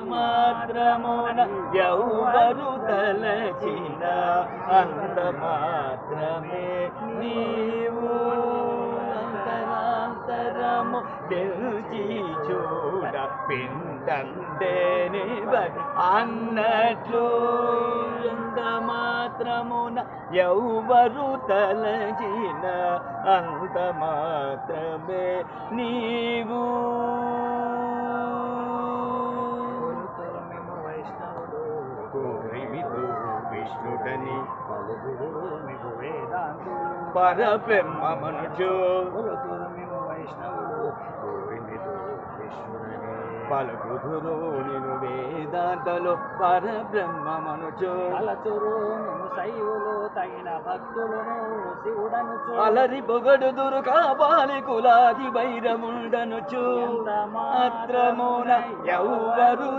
మాత్రమున ఎవరు తలచిన అంత మాత్రమే నీవు అంతరాంతరము తెలిచి చూడ పిండంటే అన్నట్లు అంత మాత్రమున ఎవరు తలచిన అంత మాత్రమే నీవు విష్ణుడని పరబ్రహ్మ మనుజు పలుకుదురు నిను వేదాంతలో పరబ్రహ్మ మనుజు శైవులు తగిన భక్తులను శివుడను అలరి పొగడుదురు కావాలి కులాది వైరముండనుచు మాత్రమున ఎవరు